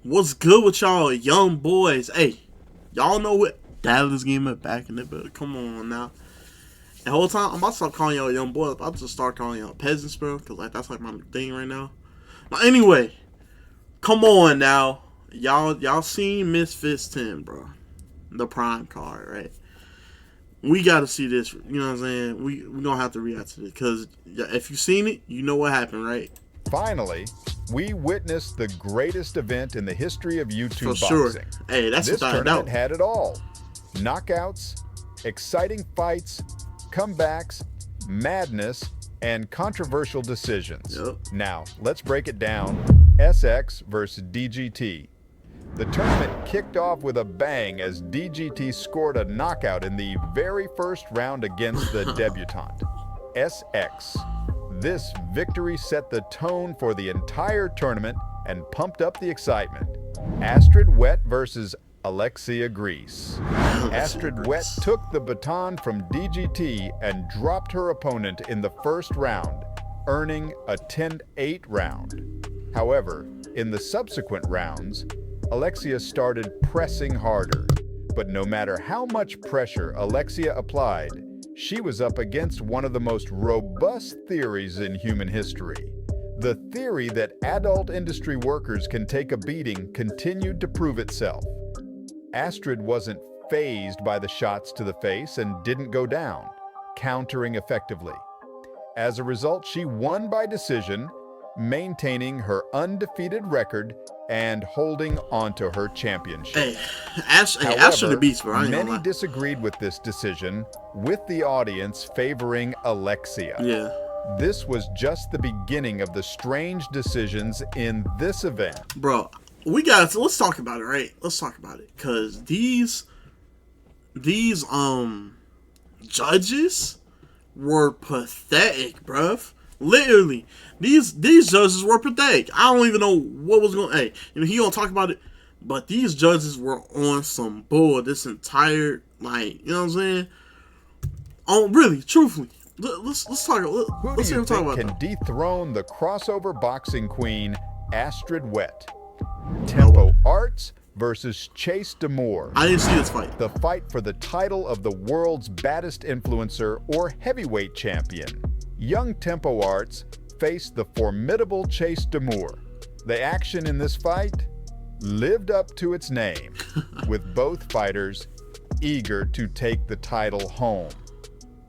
What's good with y'all young boys? Hey, y'all know what Dallas Gamer back in the building. Come on now. The whole time, I'm about to start calling y'all young boys. I'm about to start calling y'all peasants, bro. Because like, that's like my thing right now. But anyway, come on now. Y'all seen Misfits 10, bro. The prime card, right? We got to see this. You know what I'm saying? We going to have to react to this. Because if you seen it, you know what happened, right? Finally, we witnessed the greatest event in the history of YouTube For sure. boxing. Hey, that's This without a tournament doubt. had it all. Knockouts, exciting fights, comebacks, madness, and controversial decisions. Yep. Now, let's break it down. SX versus DGT. The tournament kicked off with a bang as DGT scored a knockout in the very first round against the debutante, SX. This victory set the tone for the entire tournament and pumped up the excitement. Astrid Wet versus Alexia Grease. Astrid Wet took the baton from DGT and dropped her opponent in the first round, earning a 10-8 round. However, in the subsequent rounds, Alexia started pressing harder. But no matter how much pressure Alexia applied, she was up against one of the most robust theories in human history. The theory that adult industry workers can take a beating continued to prove itself. Astrid wasn't fazed by the shots to the face and didn't go down, countering effectively. As a result, she won by decision, maintaining her undefeated record and holding onto her championship. Hey, However, Astro the Beast, bro. I ain't gonna many lie. disagreed with this decision, with the audience favoring Alexia. Yeah. This was just the beginning of the strange decisions in this event. Bro, let's talk about it, right? Let's talk about it. Cause these judges were pathetic, bruv. Literally. These judges were pathetic. I don't even know what was going. Hey, he gonna talk about it, but these judges were on some bull. This entire you know what I'm saying? Really, truthfully, let's talk. Who Let's do hear you him talk think about can that. dethrone the crossover boxing queen, Astrid Wet? Tempo Arts versus Chase Demore. I didn't see this fight. The fight for the title of the world's baddest influencer or heavyweight champion. Young Tempo Arts faced the formidable Chase Demore. The action in this fight lived up to its name, with both fighters eager to take the title home.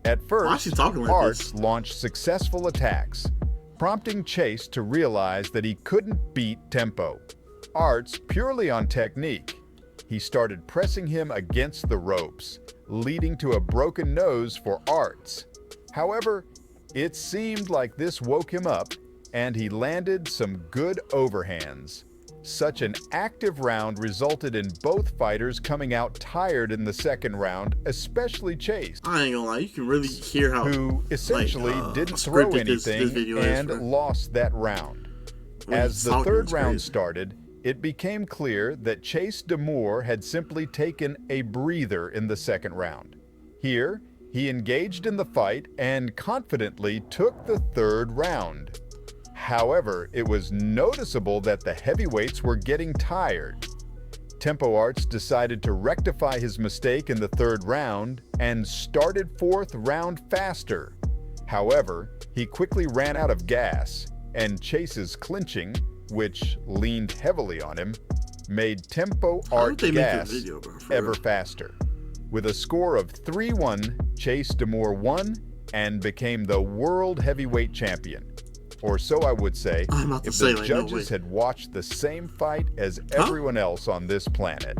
At Why is first, she talking like Arts this? launched successful attacks, prompting Chase to realize that he couldn't beat Tempo. Arts purely on technique. He started pressing him against the ropes, leading to a broken nose for Arts. However, it seemed like this woke him up, and he landed some good overhands. Such an active round resulted in both fighters coming out tired in the second round, especially Chase, I ain't gonna lie. You can really hear how who essentially didn't throw scripted this anything video is, and bro. lost that round. When As he's the talking, third it's round crazy. started, it became clear that Chase Demore had simply taken a breather in the second round. Here, he engaged in the fight and confidently took the third round. However, it was noticeable that the heavyweights were getting tired. Tempo Arts decided to rectify his mistake in the third round and started fourth round faster. However, he quickly ran out of gas, and Chase's clinching, which leaned heavily on him, made Tempo How Art did they make gas this video, bro? For ever real. faster. With a score of 3-1, Chase Demore won and became the world heavyweight champion. Or so I would say, I'm about to if say, the like, no judges way. had watched the same fight as everyone else on this planet.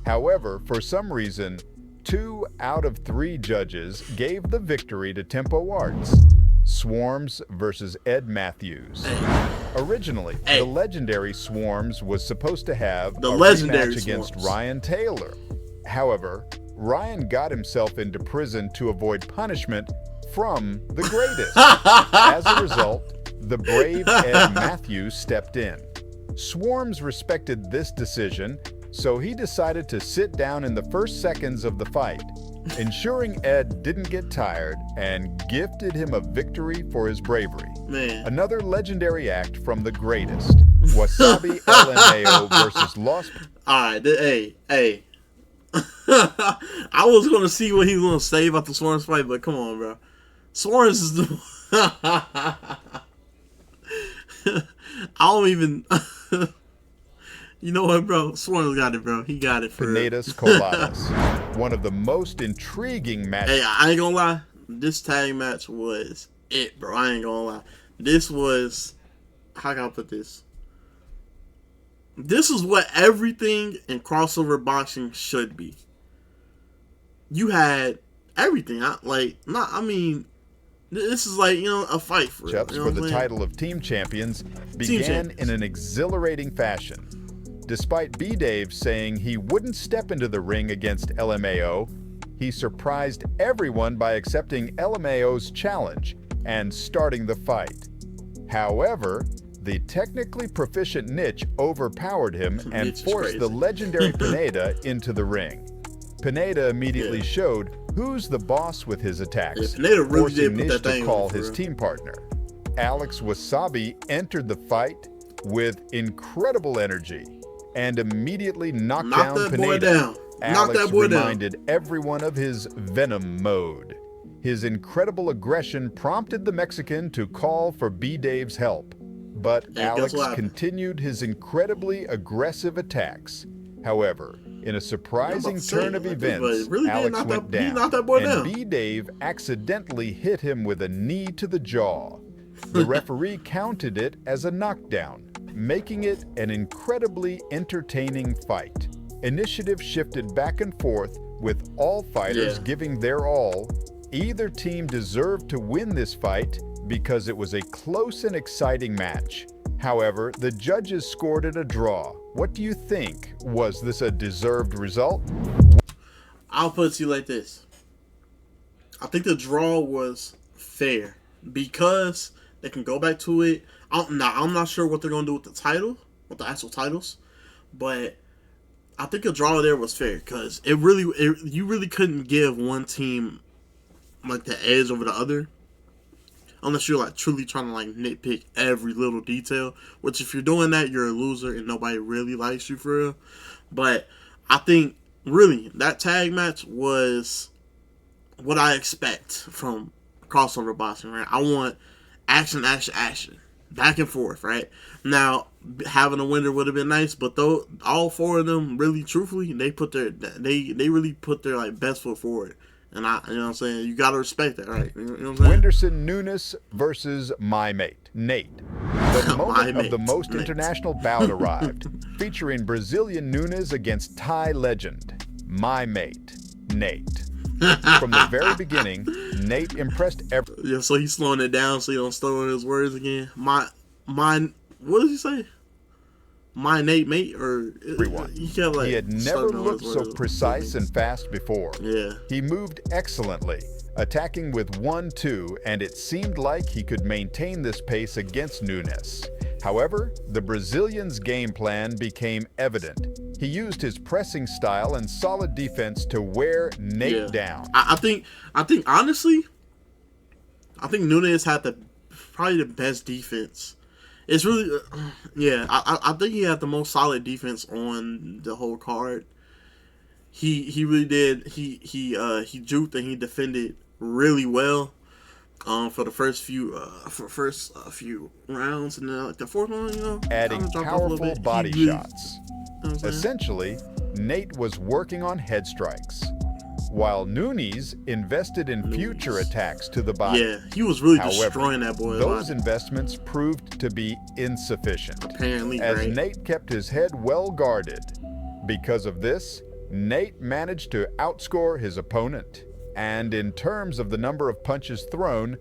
However, for some reason, 2 out of 3 judges gave the victory to Tempo Arts. Swarms versus Ed Matthews. Originally, Hey. the legendary Swarms was supposed to have The a legendary rematch against Swarms. Ryan Taylor. However, Ryan got himself into prison to avoid punishment from the greatest. As a result, the brave Ed Matthews stepped in. Swarms respected this decision, so he decided to sit down in the first seconds of the fight, ensuring Ed didn't get tired and gifted him a victory for his bravery. Man. Another legendary act from the greatest. Wasabi LMAO versus Los. Alright, hey. I was gonna see what he was gonna say about the Swarms fight, but come on, bro. Swarms is the I don't even You know what, bro? Swarms got it, bro. He got it for Pinedas Coladas. One of the most intriguing matches. Hey, I ain't gonna lie. This tag match was it, bro. I ain't gonna lie. This was, how can I put this? This is what everything in crossover boxing should be. You had everything. This is like, a fight for real. For the title of team champions began in an exhilarating fashion. Despite B-Dave saying he wouldn't step into the ring against LMAO, he surprised everyone by accepting LMAO's challenge and starting the fight. However, the technically proficient Niche overpowered him and forced the legendary Pineda into the ring. Pineda immediately showed who's the boss with his attacks, Pineda really forcing did put Niche that thing to call on, his team partner. Alex Wasabi entered the fight with incredible energy and immediately knocked down Pineda. Alex reminded everyone of his Venom mode. His incredible aggression prompted the Mexican to call for B-Dave's help, but Alex continued his incredibly aggressive attacks. However, in a surprising turn of events, Alex went down, and B-Dave accidentally hit him with a knee to the jaw. The referee counted it as a knockdown, making it an incredibly entertaining fight. Initiative shifted back and forth, with all fighters giving their all. Either team deserved to win this fight because it was a close and exciting match. However, the judges scored it a draw. What do you think? Was this a deserved result? I'll put it to you like this. I think the draw was fair because they can go back to it. I'm not sure what they're going to do with the title, with the actual titles, but I think the draw there was fair because you really couldn't give one team like the edge over the other unless you're like truly trying to like nitpick every little detail, which if you're doing that, you're a loser and nobody really likes you for real. But I think really that tag match was what I expect from crossover boxing, right? I want action, back and forth, right? Now, having a winner would have been nice, but though all four of them, really, truthfully, they really put their like best foot forward, and you know what I'm saying, you gotta respect that, right? You know what I'm saying? Whindersson Nunes versus my mate Nate. The moment of the most international bout arrived, featuring Brazilian Nunes against Thai legend, my mate Nate. From the very beginning, Nate impressed everyone. Yeah, so he's slowing it down so he don't stutter his words again. What did he say? My Nate mate, or everyone. He had never looked so precise and fast before. Yeah. He moved excellently, attacking with 1-2, and it seemed like he could maintain this pace against Nunes. However, the Brazilian's game plan became evident. He used his pressing style and solid defense to wear Nate down. I think honestly, Nunes had probably the best defense. It's really, I think he had the most solid defense on the whole card. He really did. He juked and he defended really well. For the first few rounds, and then like the fourth one, adding powerful body shots. Essentially, Nate was working on head strikes, while Nunes invested in future attacks to the body. Yeah, he was really destroying that boy. Those investments proved to be insufficient. Apparently, as Nate kept his head well guarded. Because of this, Nate managed to outscore his opponent. And in terms of the number of punches thrown,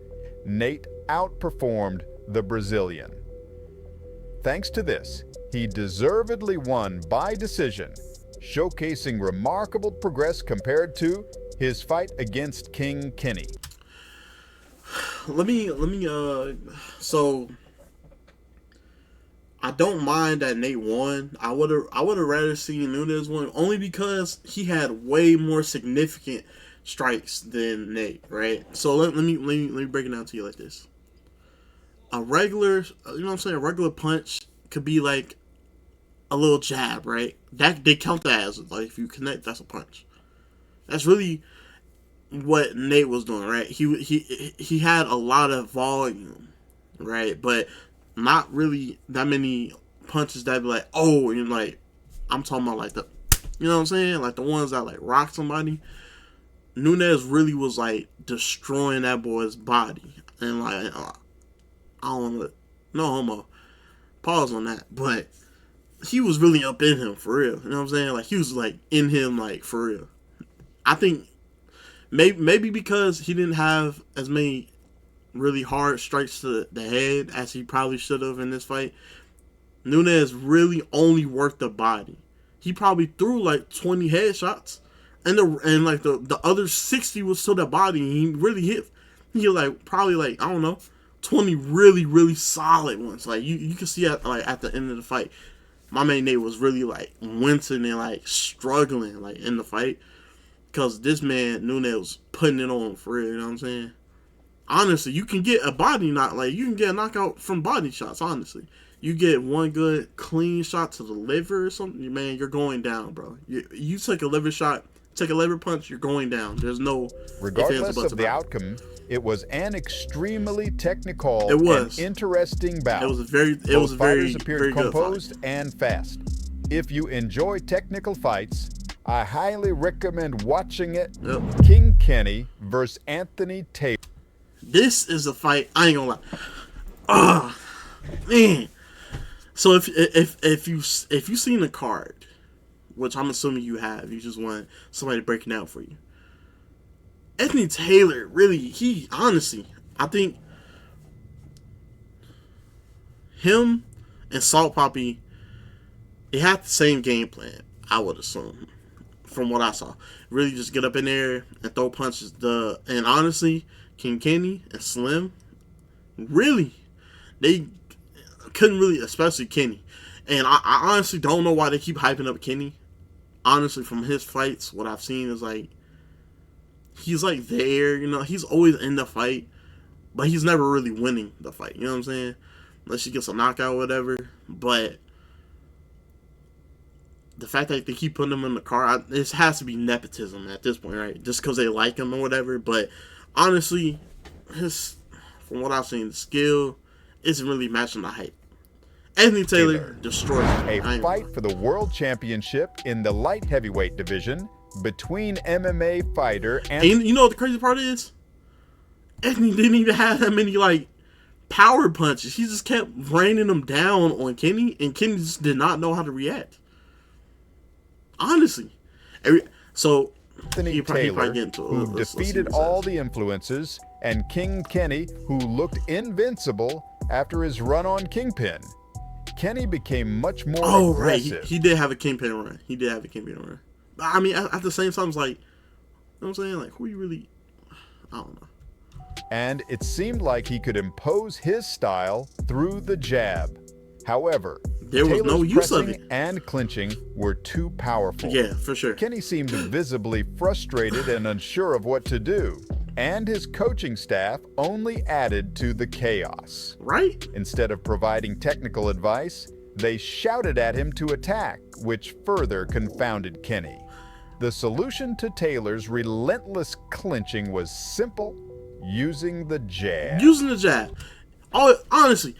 Nate outperformed the Brazilian. Thanks to this, he deservedly won by decision, showcasing remarkable progress compared to his fight against King Kenny. So I don't mind that Nate won. I would have rather seen Nunes win, only because he had way more significant strikes than Nate, right? So let me break it down to you like this. a regular, you know what I'm saying, a regular punch could be like a little jab, right? That they count that as like if you connect, that's a punch. That's really what Nate was doing, right? He had a lot of volume, right? But not really that many punches that be like, oh, and like I'm talking about like the, you know what I'm saying, like the ones that like rock somebody. Nunes really was like destroying that boy's body, and like I don't want to, no homo, pause on that, but he was really up in him for real. You know what I'm saying? Like he was like in him like for real. I think maybe because he didn't have as many really hard strikes to the head as he probably should have in this fight. Nunes really only worked the body. He probably threw like 20 headshots, and like the other 60 was to the body. And he really hit. He hit like probably like I don't know, 20 really solid ones. Like you can see at the end of the fight, my man Nate was really like wincing and like struggling like in the fight because this man Nunes was putting it on for real. You know what I'm saying? Honestly, you can get a body knock, like you can get a knockout from body shots. Honestly, you get one good clean shot to the liver or something, man, you're going down, bro. You take a liver shot, take a liver punch, you're going down. There's no regardless of the outcome. It was an extremely technical and interesting bout. It was very fighters appeared composed and fast. If you enjoy technical fights, I highly recommend watching it. Yep. King Kenny versus Anthony Taylor. This is a fight. I ain't gonna lie. Ah, man. So if you seen the card, which I'm assuming you have, you just want somebody breaking out for you. Anthony Taylor, really, he honestly, I think him and Salt Poppy, they had the same game plan. I would assume, from what I saw, really just get up in there and throw punches. And honestly, King Kenny and Slim, really, they couldn't really, especially Kenny. And I honestly don't know why they keep hyping up Kenny. Honestly, from his fights, what I've seen is like, he's like there, you know, he's always in the fight, but he's never really winning the fight, you know what I'm saying? Unless he gets a knockout or whatever. But the fact that they keep putting him in the car, this has to be nepotism at this point, right? Just because they like him or whatever. But honestly, from what I've seen, the skill isn't really matching the hype. Anthony Taylor destroyed him. A fight for the world championship in the light heavyweight division between MMA fighter and you know what the crazy part is? Anthony didn't even have that many like power punches. He just kept raining them down on Kenny, and Kenny just did not know how to react. Honestly, so Anthony Taylor, who defeated all the influences, and King Kenny, who looked invincible after his run on Kingpin. Kenny became much more aggressive. Right. He did have a Kingpin run. But I mean, at the same time, it's like, you know what I'm saying? Like, who you really, I don't know. And it seemed like he could impose his style through the jab. However, there was no use of it, and clinching were too powerful. Yeah, for sure. Kenny seemed visibly frustrated and unsure of what to do. And his coaching staff only added to the chaos. Right? Instead of providing technical advice, they shouted at him to attack, which further confounded Kenny. The solution to Taylor's relentless clinching was simple: using the jab. Using the jab. Oh, honestly,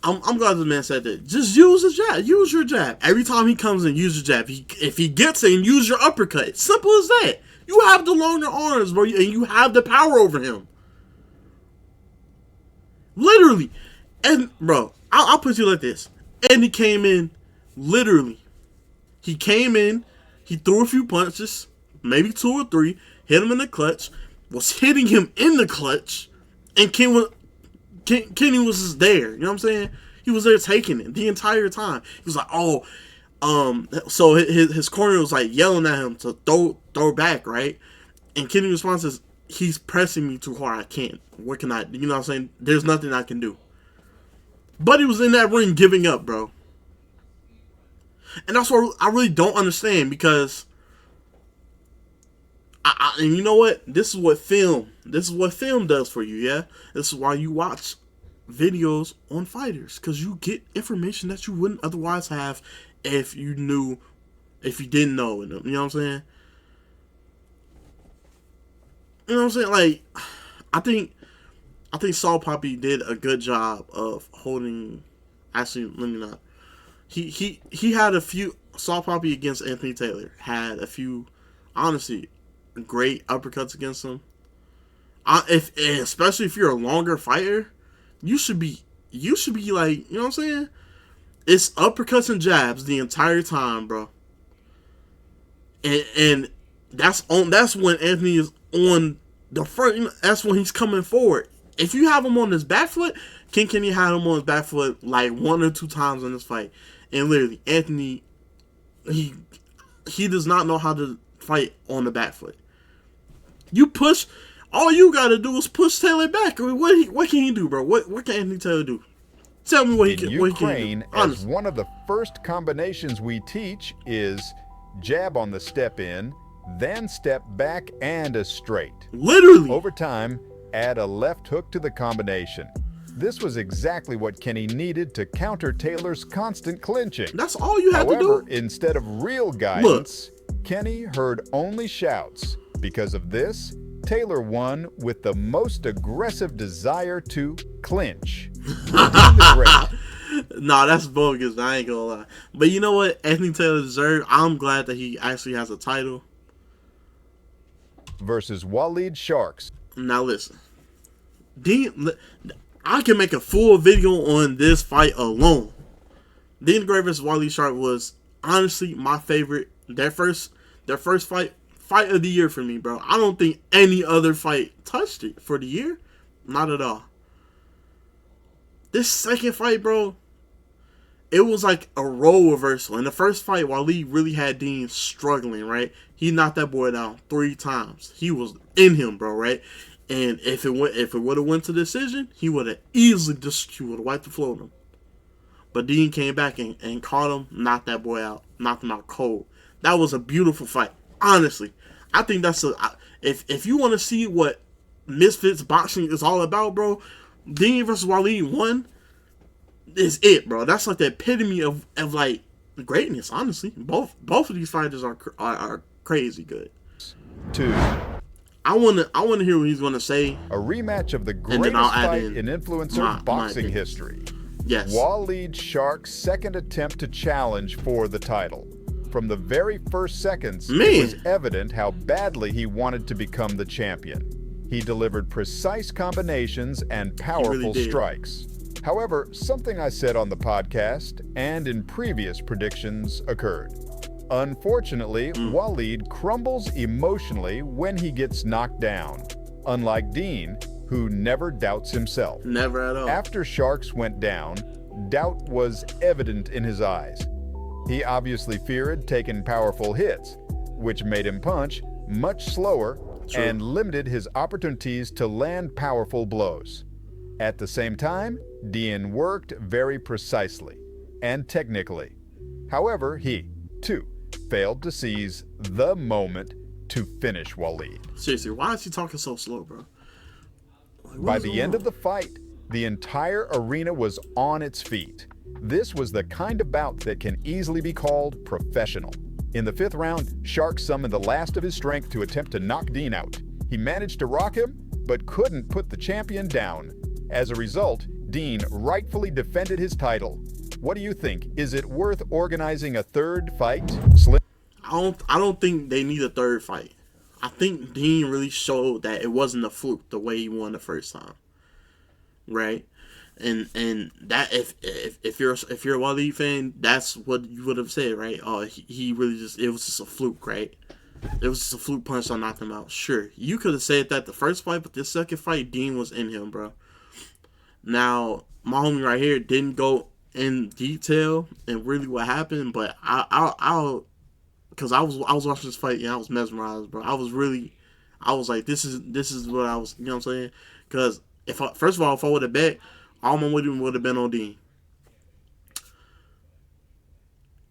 I'm glad the man said that. Just use the jab. Use your jab. Every time he comes in, use your jab. If he gets in, use your uppercut. Simple as that. You have the longer arms, bro, and you have the power over him. Literally. And, bro, I'll put you like this. And he came in, literally. He came in, he threw a few punches, maybe 2 or 3, hit him in the clutch, was hitting him in the clutch, and Kenny was just there. You know what I'm saying? He was there taking it the entire time. He was like, oh, so his corner was like yelling at him to throw back, right? And Kenny's response is, he's pressing me too hard. I can't. What can I do? You know what I'm saying? There's nothing I can do. But he was in that ring giving up, bro. And that's what I really don't understand, because and you know what? This is what film does for you, yeah? This is why you watch videos on fighters because you get information that you wouldn't otherwise have if you didn't know them. You know what I'm saying? You know what I'm saying? Like, I think Saul Poppy did a good job of holding. Actually, let me not. He had a few. Saul Poppy against Anthony Taylor had a few, honestly, great uppercuts against him. Especially if you're a longer fighter, you should be like, you know what I'm saying? It's uppercuts and jabs the entire time, bro. And that's when Anthony is on the front. You know, that's when he's coming forward. If you have him on his back foot, King Kenny had him on his back foot like 1 or 2 times in this fight, and literally Anthony, he does not know how to fight on the back foot. You push. All you gotta do is push Taylor back. I mean, what can he do, bro? What can Anthony Taylor do? Tell me what he can do. Ukraine, as one of the first combinations we teach is jab on the step in, then step back and a straight. Literally. Over time, add a left hook to the combination. This was exactly what Kenny needed to counter Taylor's constant clinching. That's all you have to do. However, instead of real guidance, Kenny heard only shouts. Because of this, Taylor won with the most aggressive desire to clinch. Nah, that's bogus. I ain't gonna lie. But you know what? Anthony Taylor deserved. I'm glad that he actually has a title. Versus Waleed Sharks. Now listen. I can make a full video on this fight alone. Dean Gray versus Waleed Shark was honestly my favorite. Their first fight of the year for me, bro. I don't think any other fight touched it for the year. Not at all. This second fight, bro, it was like a role reversal. In the first fight, Waleed really had Dean struggling, right? He knocked that boy down 3 times. He was in him, bro, right? And if it would have went to decision, he would have easily wiped the floor with him. But Dean came back and caught him, knocked that boy out, knocked him out cold. That was a beautiful fight. Honestly, I think that's if you want to see what Misfits boxing is all about, bro, Dean versus Waleed 1 is it, bro. That's like the epitome of like greatness. Honestly, both of these fighters are crazy good. 2. I wanna hear what he's gonna say. A rematch of the greatest fight in influencer boxing history. Yes. Waleed Shark's second attempt to challenge for the title. From the very first seconds, it was evident how badly he wanted to become the champion. He delivered precise combinations and powerful strikes. However, something I said on the podcast and in previous predictions occurred. Unfortunately, Waleed crumbles emotionally when he gets knocked down, unlike Dean, who never doubts himself. Never at all. After Sharks went down, doubt was evident in his eyes. He obviously feared taking powerful hits, which made him punch much slower and limited his opportunities to land powerful blows. At the same time, Dean worked very precisely and technically. However, he, too, failed to seize the moment to finish Waleed. Seriously, why is he talking so slow, bro? Like, by the end of the fight, the entire arena was on its feet. This was the kind of bout that can easily be called professional. In the 5th round, Shark summoned the last of his strength to attempt to knock Dean out. He managed to rock him, but couldn't put the champion down. As a result, Dean rightfully defended his title. What do you think? Is it worth organizing a 3rd fight? I don't think they need a 3rd fight. I think Dean really showed that it wasn't a fluke the way he won the first time. Right? And that if you're a Waleed fan, that's what you would have said, right? Oh, he really it was just a fluke, right? It was just a fluke punch that knocked him out. Sure, you could have said that the first fight, but the second fight, Dean was in him, bro. Now, my homie right here didn't go in detail and really what happened, but I'll because I was watching this fight and I was mesmerized, bro. I was like, this is what I was, you know what I'm saying? Because first of all, if I would have bet, all my money would have been on Dean.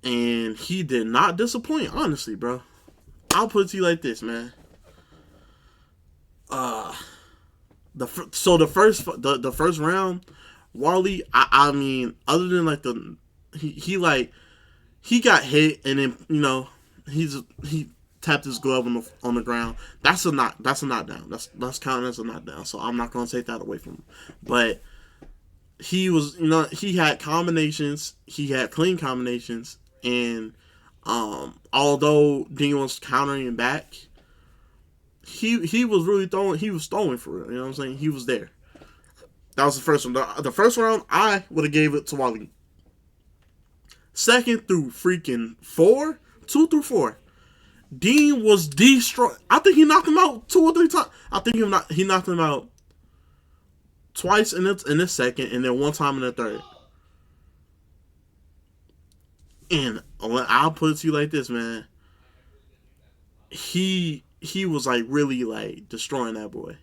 And he did not disappoint, honestly, bro. I'll put it to you like this, man. The first round, Wally, I mean, other than like he got hit and then he tapped his glove on the ground. That's a knockdown. That's counted as a knockdown. So I'm not gonna take that away from him. But he was he had combinations. He had clean combinations, and although Dean was countering him back, he was really throwing. He was throwing for real. You know what I'm saying? He was there. That was the first one. The first round, I would have gave it to Wally. Second through freaking 2 through 4, Dean was destroyed. I think he knocked him out 2 or 3 times. I think he knocked him out twice in the second, and then 1 time in the third. And I'll put it to you like this, man. He was like really like destroying that boy.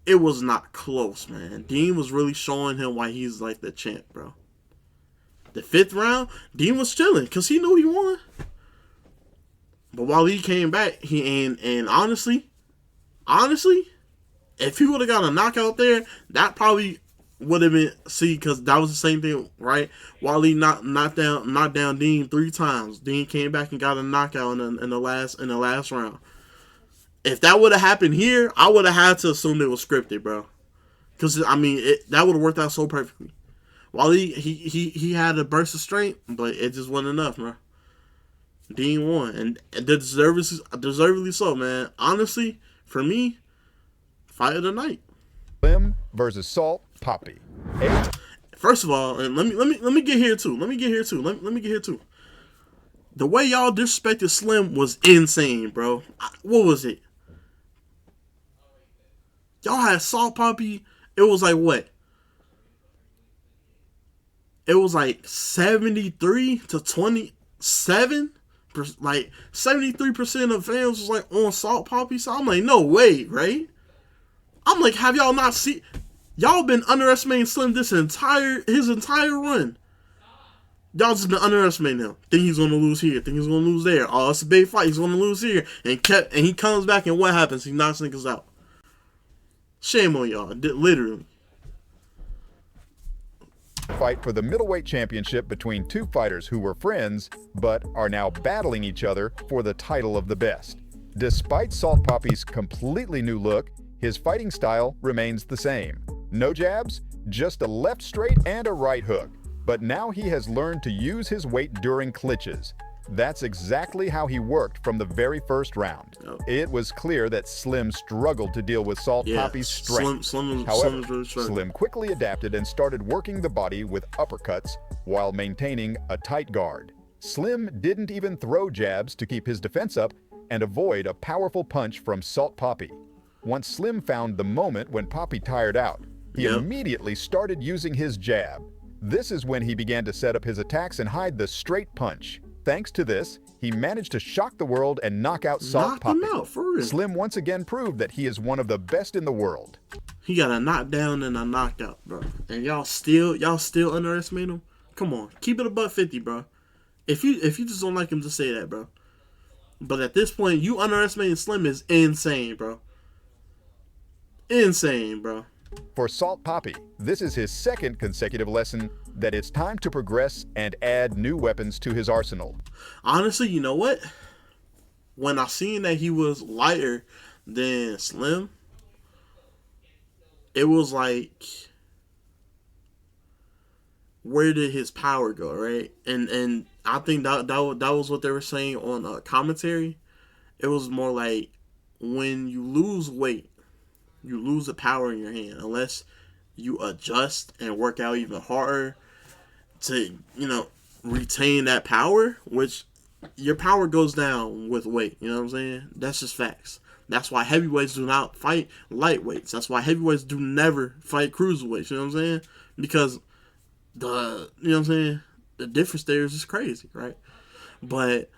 It was not close, man. Dean was really showing him why he's like the champ, bro. The 5th round, Dean was chilling because he knew he won. But while he came back, and honestly, if he would have got a knockout there, that probably would have been because that was the same thing, right? Wally knocked down Dean 3 times. Dean came back and got a knockout in the last round. If that would have happened here, I would have had to assume it was scripted, bro. Because I mean, that would have worked out so perfectly. Wally he had a burst of strength, but it just wasn't enough, bro. Dean won, and deservedly so, man. Honestly, for me, fight of the night. Slim versus Salt Papi. First of all, and let me get here too. Let me get here too. The way y'all disrespected Slim was insane, bro. What was it? Y'all had Salt Papi. It was like what? It was like 73 to 27. Like 73% of fans was like on Salt Papi. So I'm like, no way, right? I'm like, have y'all not seen? Y'all been underestimating Slim his entire run. Y'all just been underestimating him. Think he's gonna lose here. Think he's gonna lose there. Oh, it's a big fight. He's gonna lose here. And he comes back and what happens? He knocks niggas out. Shame on y'all. Literally. Fight for the middleweight championship between 2 fighters who were friends but are now battling each other for the title of the best. Despite Salt Papi's completely new look, his fighting style remains the same. No jabs, just a left straight and a right hook. But now he has learned to use his weight during clinches. That's exactly how he worked from the very first round. It was clear that Slim struggled to deal with Salt Papi's strength. However, Slim quickly adapted and started working the body with uppercuts while maintaining a tight guard. Slim didn't even throw jabs to keep his defense up and avoid a powerful punch from Salt Papi. Once Slim found the moment when Papi tired out, he immediately started using his jab. This is when he began to set up his attacks and hide the straight punch. Thanks to this, he managed to shock the world and knock out Salt Papi. Slim once again proved that he is one of the best in the world. He got a knockdown and a knockout, bro. And y'all still underestimate him? Come on, keep it above 50, bro. If you just don't like him, just say that, bro. But at this point, you underestimating Slim is insane, bro. Insane, bro. For Salt Papi, this is his 2nd consecutive lesson that it's time to progress and add new weapons to his arsenal. Honestly, you know what? When I seen that he was lighter than Slim, it was like, where did his power go, right? And I think that was what they were saying on commentary. It was more like, when you lose weight, you lose the power in your hand unless you adjust and work out even harder to, retain that power, which your power goes down with weight. You know what I'm saying? That's just facts. That's why heavyweights do not fight lightweights. That's why heavyweights do never fight cruiserweights. You know what I'm saying? Because the difference there is just crazy, right? But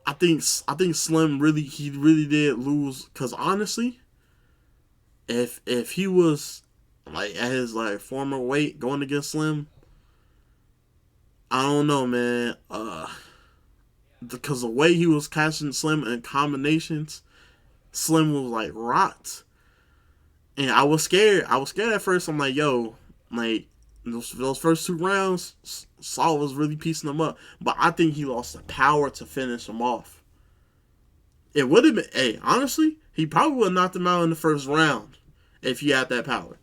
I think Slim really did lose, because honestly, if he was like at his like former weight going against Slim, I don't know, man. Because the way he was catching Slim in combinations, Slim was like rocked, And I was scared. I was scared at first. I'm like, yo, like those first 2 rounds, Saul was really piecing them up. But I think he lost the power to finish him off. It would have been, hey, honestly, he probably would have knocked him out in the first round if he had that power.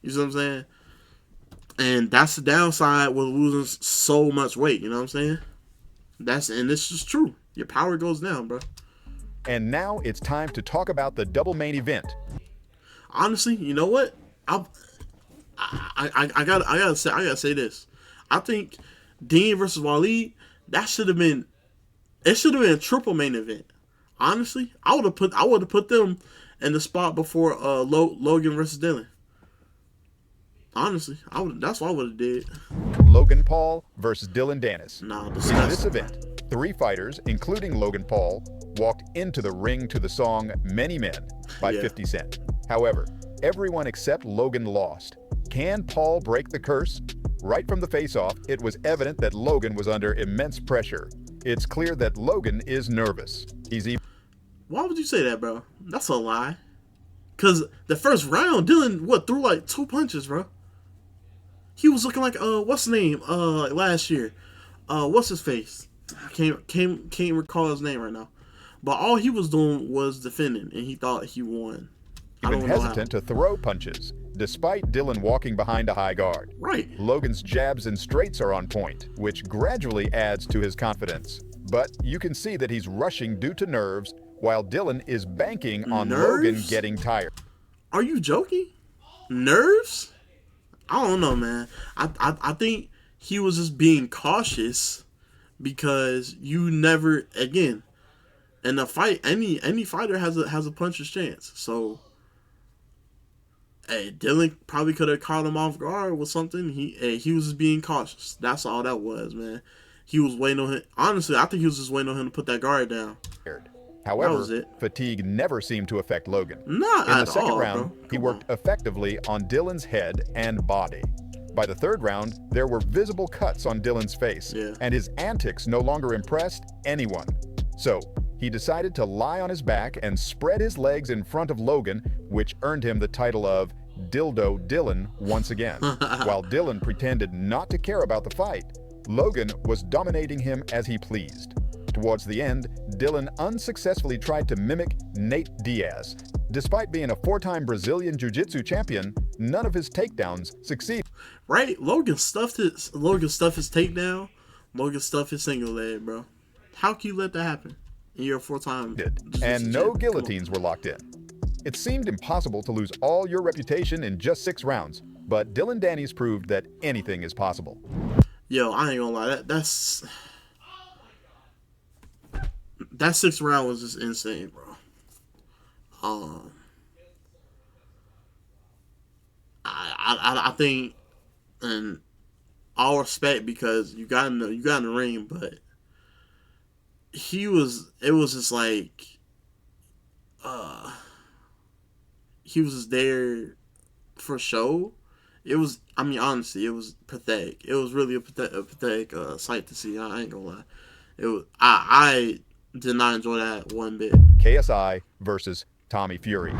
You see what I'm saying? And that's the downside with losing so much weight. You know what I'm saying? And this is true. Your power goes down, bro. And now it's time to talk about the double main event. Honestly, you know what? I gotta say this. I think Dean versus Waleed, that should have been, it should have been a triple main event. Honestly, I would have put them in the spot before Logan versus Dylan. Honestly, that's what I would have did. Logan Paul versus Dylan Dennis. Nah, in this event, 3 fighters, including Logan Paul, walked into the ring to the song Many Men by 50 Cent. However, everyone except Logan lost. Can Paul break the curse? Right from the face-off, it was evident that Logan was under immense pressure. It's clear that Logan is nervous. Why would you say that, bro? That's a lie. Because the first round, Dylan, threw like 2 punches, bro. He was looking like, what's his name, last year. What's his face? I can't recall his name right now. But all he was doing was defending, and he thought he won. Even hesitant to throw punches, despite Dylan walking behind a high guard. Right. Logan's jabs and straights are on point, which gradually adds to his confidence. But you can see that he's rushing due to nerves, while Dylan is banking on Logan getting tired. Are you joking? Nerves? I don't know, man. I think he was just being cautious because you never, again, in a fight, any fighter has a puncher's chance. So, hey, Dylan probably could have caught him off guard with something. He was just being cautious. That's all that was, man. He was waiting on him. Honestly, I think he was just waiting on him to put that guard down. However, fatigue never seemed to affect Logan. Not in at the second all, round, he worked effectively on Dylan's head and body. By the third round, there were visible cuts on Dylan's face, and his antics no longer impressed anyone. So, he decided to lie on his back and spread his legs in front of Logan, which earned him the title of Dildo Dylan once again. While Dylan pretended not to care about the fight, Logan was dominating him as he pleased. Towards the end, Dylan unsuccessfully tried to mimic Nate Diaz. Despite being a 4-time Brazilian Jiu-Jitsu champion, none of his takedowns succeeded. Right? Logan stuffed his takedown. Logan stuffed his single leg, bro. How can you let that happen? And you're a 4-time and no guillotines were locked in. It seemed impossible to lose all your reputation in just 6 rounds, but Dylan Dennis proved that anything is possible. Yo, I ain't gonna lie. That 6th round was just insane, bro. I think, and all respect, because you got in the ring, but it was just like, he was just there for show. It was, I mean, honestly, it was pathetic. It was really a pathetic sight to see. I ain't gonna lie. It was, I did not enjoy that one bit. KSI versus Tommy Fury.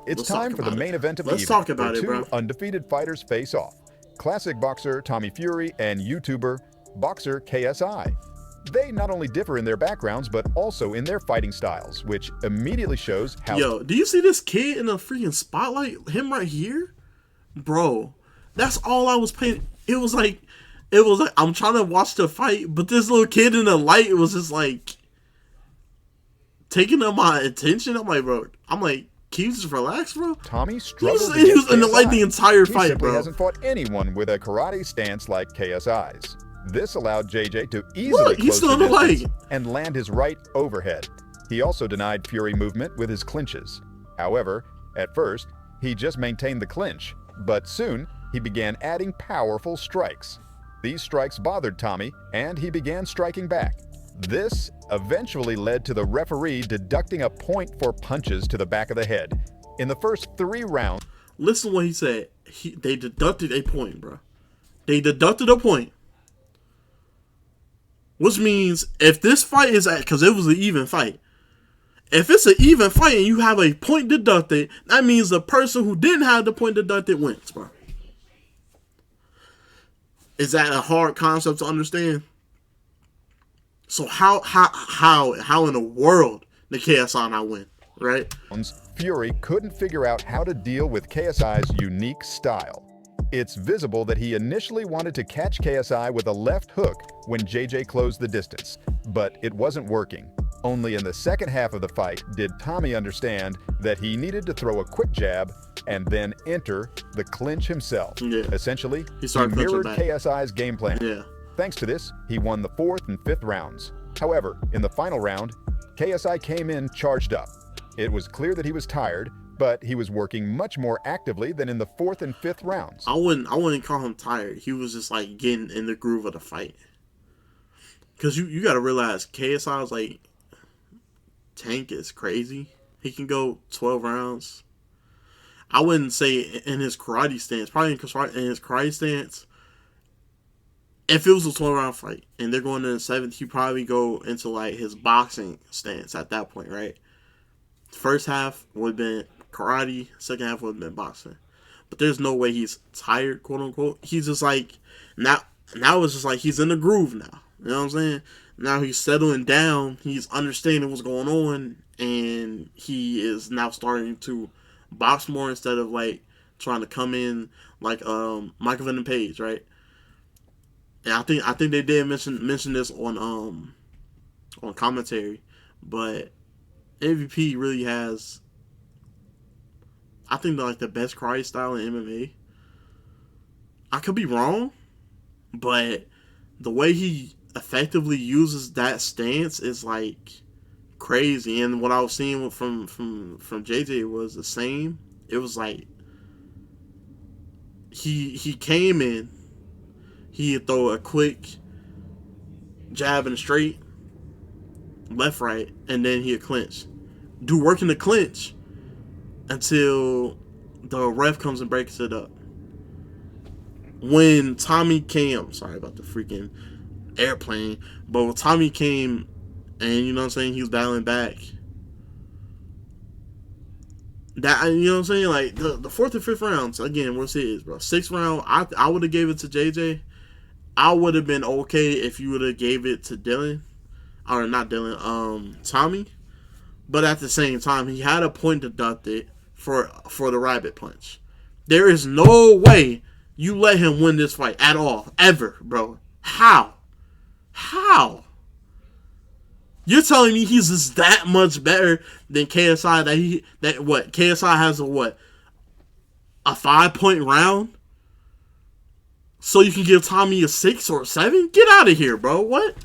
It's time for the main event of the evening. Let's talk about it, bro. 2 undefeated fighters face off. Classic boxer Tommy Fury and YouTuber boxer KSI. They not only differ in their backgrounds, but also in their fighting styles, which immediately shows how... Yo, do you see this kid in the freaking spotlight? Him right here? Bro, that's all I was paying. It was like, I'm trying to watch the fight, but this little kid in the light was just like taking up my attention. I'm like, can you just relax, bro? Tommy struggled. He was in the light the entire fight, bro. He hasn't fought anyone with a karate stance like KSI's. This allowed JJ to easily close the distance and land his right overhead. He also denied Fury movement with his clinches. However, at first, he just maintained the clinch, but soon he began adding powerful strikes. These strikes bothered Tommy, and he began striking back. This eventually led to the referee deducting a point for punches to the back of the head. In the first 3 rounds... Listen to what he said. They deducted a point, bro. They deducted a point. Which means if this fight is because it was an even fight. If it's an even fight and you have a point deducted, that means the person who didn't have the point deducted wins, bro. Is that a hard concept to understand? So how in the world did KSI not win, right? Fury couldn't figure out how to deal with KSI's unique style. It's visible that he initially wanted to catch KSI with a left hook when JJ closed the distance, but it wasn't working. Only in the second half of the fight did Tommy understand that he needed to throw a quick jab and then enter the clinch himself. Yeah. Essentially, he started mirrored back. KSI's game plan. Yeah. Thanks to this, he won the 4th and 5th rounds. However, in the final round, KSI came in charged up. It was clear that he was tired, but he was working much more actively than in the 4th and 5th rounds. I wouldn't call him tired. He was just like getting in the groove of the fight. Cause you gotta realize KSI's like tank is crazy. He can go 12 rounds. I wouldn't say in his karate stance. Probably in his karate stance. If it was a 12-round fight and they're going to the 7th, he'd probably go into like his boxing stance at that point, right? First half would have been karate, second half would have been boxing. But there's no way he's tired, quote unquote. He's just like now it's just like he's in the groove now. You know what I'm saying? Now he's settling down, he's understanding what's going on, and he is now starting to box more instead of like trying to come in like Michael Venom Page, right? And I think they did mention this on commentary, but MVP really has, I think, like the best karate style in MMA. I could be wrong, but the way he effectively uses that stance is like crazy. And what I was seeing from JJ was the same. It was like he came in, he'd throw a quick jab and straight, left, right, and then he'd clinch. Do work in the clinch until the ref comes and breaks it up. When Tommy came, sorry about the freaking airplane, but when Tommy came and, you know what I'm saying, he was battling back. That, you know what I'm saying, like the 4th and 5th rounds, again, what's his, bro? 6th round, I would have gave it to JJ. I would have been okay if you would have gave it to Dylan, or not Dylan, Tommy. But at the same time, he had a point deducted for the rabbit punch. There is no way you let him win this fight at all, ever, bro. How? You're telling me he's just that much better than KSI? KSI has a 5-point round? So you can give Tommy a 6 or a 7? Get out of here, bro. What?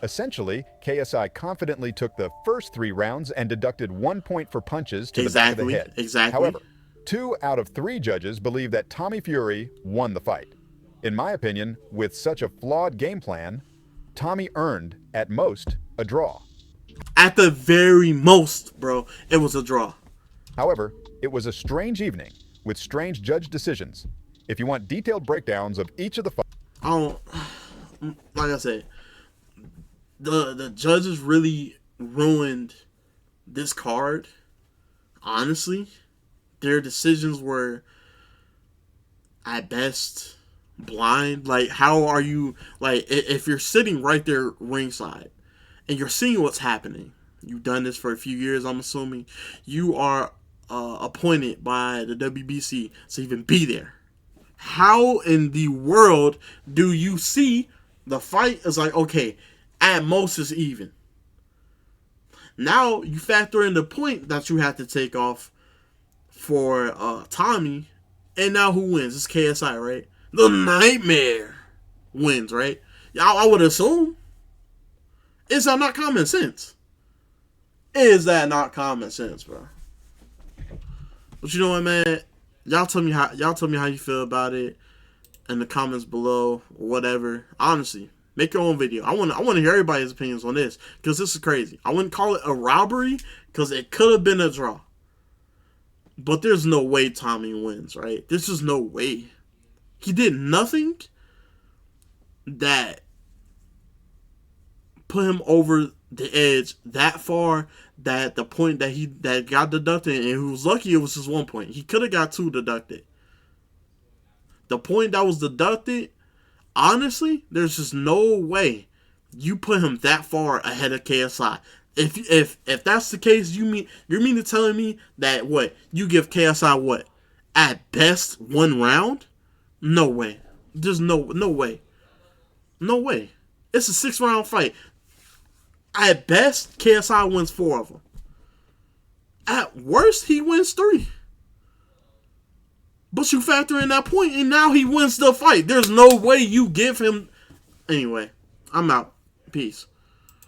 Essentially, KSI confidently took the first 3 rounds and deducted 1 point for punches to the back of the head. Exactly. However, 2 out of 3 judges believe that Tommy Fury won the fight. In my opinion, with such a flawed game plan, Tommy earned, at most, a draw. At the very most, bro, it was a draw. However, it was a strange evening with strange judge decisions. If you want detailed breakdowns of each of the fights, like I said, the judges really ruined this card. Honestly, their decisions were at best blind. Like, how are you, like, if you're sitting right there ringside and you're seeing what's happening, you've done this for a few years, I'm assuming, you are appointed by the WBC to even be there. How in the world do you see the fight is like, okay, at most it's even? Now you factor in the point that you have to take off for Tommy, and now who wins? It's KSI, right? The Nightmare wins, right? I would assume. Is that not common sense? Is that not common sense, bro? But you know what, man? Y'all tell me how you feel about it in the comments below, or whatever. Honestly, make your own video. I want to hear everybody's opinions on this, because this is crazy. I wouldn't call it a robbery, because it could have been a draw. But there's no way Tommy wins, right? There's just no way. He did nothing that put him over the edge that far that the point that got deducted, and he was lucky it was just 1 point. He could have got 2 deducted. The point that was deducted, honestly, there's just no way you put him that far ahead of KSI. If that's the case, you mean to telling me that what you give KSI what at best 1 round? No way. There's no way. No way. It's a 6-round fight. At best, KSI wins 4 of them. At worst, he wins 3. But you factor in that point, and now he wins the fight. There's no way you give him. Anyway, I'm out. Peace.